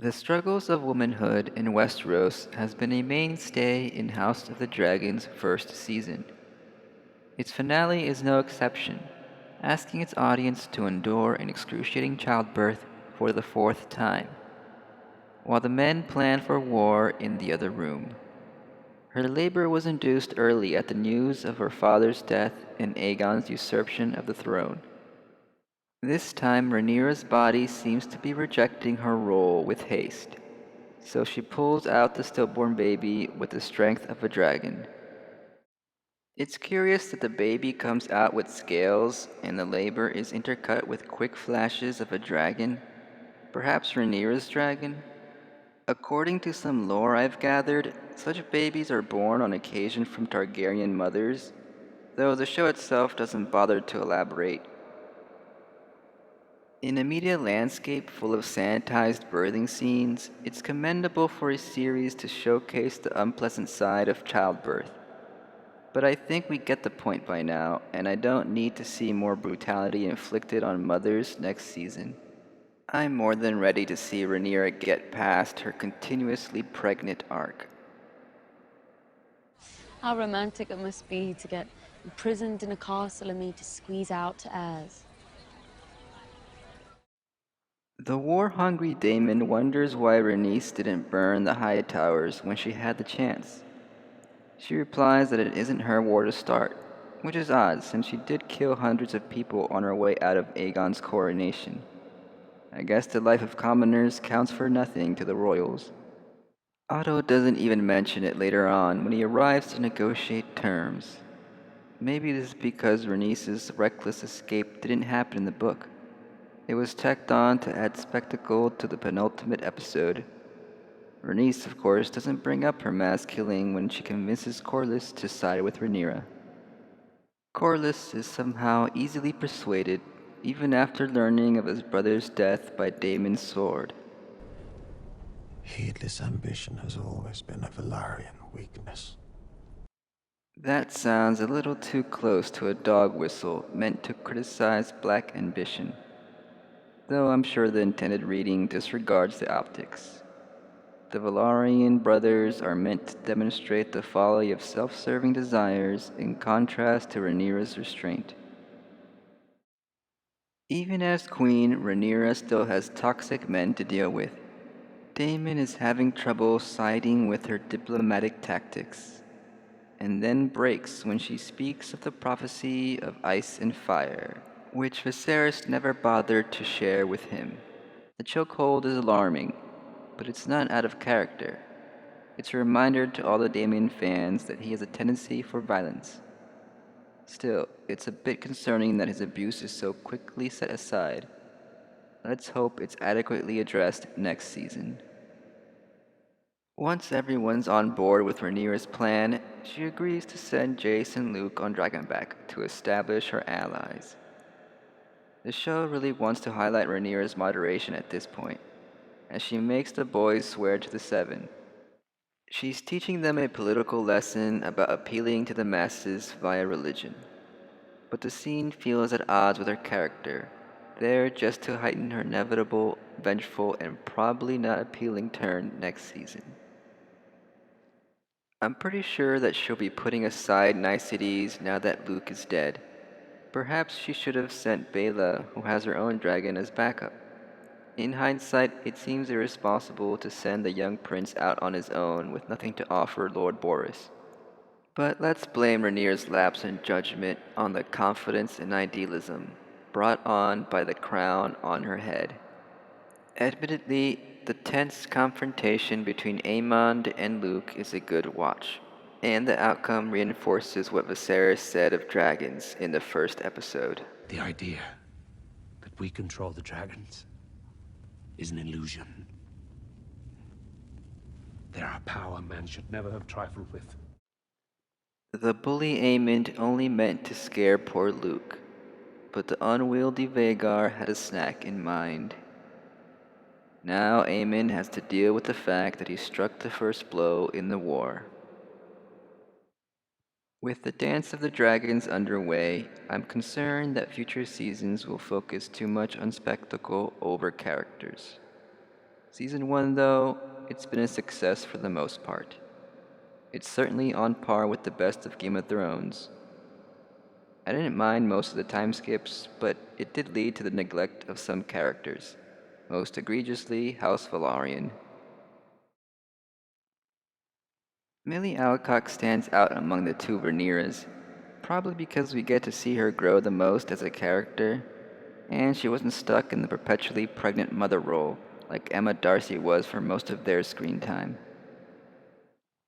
The struggles of womanhood in Westeros has been a mainstay in House of the Dragon's first season. Its finale is no exception, asking its audience to endure an excruciating childbirth for the fourth time, while the men plan for war in the other room. Her labor was induced early at the news of her father's death and Aegon's usurpation of the throne. This time Rhaenyra's body seems to be rejecting her role with haste, so she pulls out the stillborn baby with the strength of a dragon. It's curious that the baby comes out with scales and the labor is intercut with quick flashes of a dragon, perhaps Rhaenyra's dragon. According to some lore I've gathered, such babies are born on occasion from Targaryen mothers, though the show itself doesn't bother to elaborate. In a media landscape full of sanitized birthing scenes, it's commendable for a series to showcase the unpleasant side of childbirth. But I think we get the point by now, and I don't need to see more brutality inflicted on mothers next season. I'm more than ready to see Rhaenyra get past her continuously pregnant arc. How romantic it must be to get imprisoned in a castle and made to squeeze out heirs. The war-hungry Daemon wonders why Rhaenys didn't burn the high towers when she had the chance. She replies that it isn't her war to start, which is odd since she did kill hundreds of people on her way out of Aegon's coronation. I guess the life of commoners counts for nothing to the royals. Otto doesn't even mention it later on when he arrives to negotiate terms. Maybe this is because Rhaenys' reckless escape didn't happen in the book. It was tacked on to add spectacle to the penultimate episode. Rhaenys, of course, doesn't bring up her mass killing when she convinces Corlys to side with Rhaenyra. Corlys is somehow easily persuaded, even after learning of his brother's death by Daemon's sword. Heedless ambition has always been a Velaryon weakness. That sounds a little too close to a dog whistle meant to criticize black ambition, though I'm sure the intended reading disregards the optics. The Velaryon brothers are meant to demonstrate the folly of self-serving desires in contrast to Rhaenyra's restraint. Even as queen, Rhaenyra still has toxic men to deal with. Daemon is having trouble siding with her diplomatic tactics, and then breaks when she speaks of the prophecy of ice and fire, which Viserys never bothered to share with him. The chokehold is alarming, but it's not out of character. It's a reminder to all the Daemon fans that he has a tendency for violence. Still, it's a bit concerning that his abuse is so quickly set aside. Let's hope it's adequately addressed next season. Once everyone's on board with Rhaenyra's plan, she agrees to send Jace and Luke on Dragonback to establish her allies. The show really wants to highlight Rhaenyra's moderation at this point, as she makes the boys swear to the Seven. She's teaching them a political lesson about appealing to the masses via religion. But the scene feels at odds with her character, there just to heighten her inevitable, vengeful, and probably not appealing turn next season. I'm pretty sure that she'll be putting aside niceties now that Luke is dead. Perhaps she should have sent Bela, who has her own dragon, as backup. In hindsight, it seems irresponsible to send the young prince out on his own with nothing to offer Lord Boris. But let's blame Rhaenyra's lapse in judgment on the confidence and idealism brought on by the crown on her head. Admittedly, the tense confrontation between Aemond and Luke is a good watch, and the outcome reinforces what Viserys said of dragons in the first episode. The idea that we control the dragons is an illusion. They are a power man should never have trifled with. The bully Aemond only meant to scare poor Luke, but the unwieldy Vhagar had a snack in mind. Now Aemond has to deal with the fact that he struck the first blow in the war. With the Dance of the Dragons underway, I'm concerned that future seasons will focus too much on spectacle over characters. Season 1, though, it's been a success for the most part. It's certainly on par with the best of Game of Thrones. I didn't mind most of the time skips, but it did lead to the neglect of some characters, most egregiously House Velaryon. Millie Alcock stands out among the two Rhaenyras, probably because we get to see her grow the most as a character, and she wasn't stuck in the perpetually pregnant mother role like Emma Darcy was for most of their screen time.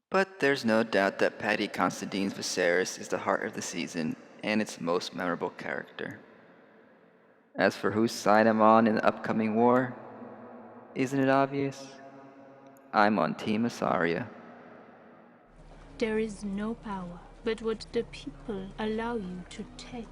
But there's no doubt that Paddy Considine's Viserys is the heart of the season and its most memorable character. As for whose side I'm on in the upcoming war, isn't it obvious? I'm on Team Asaria. There is no power but what the people allow you to take.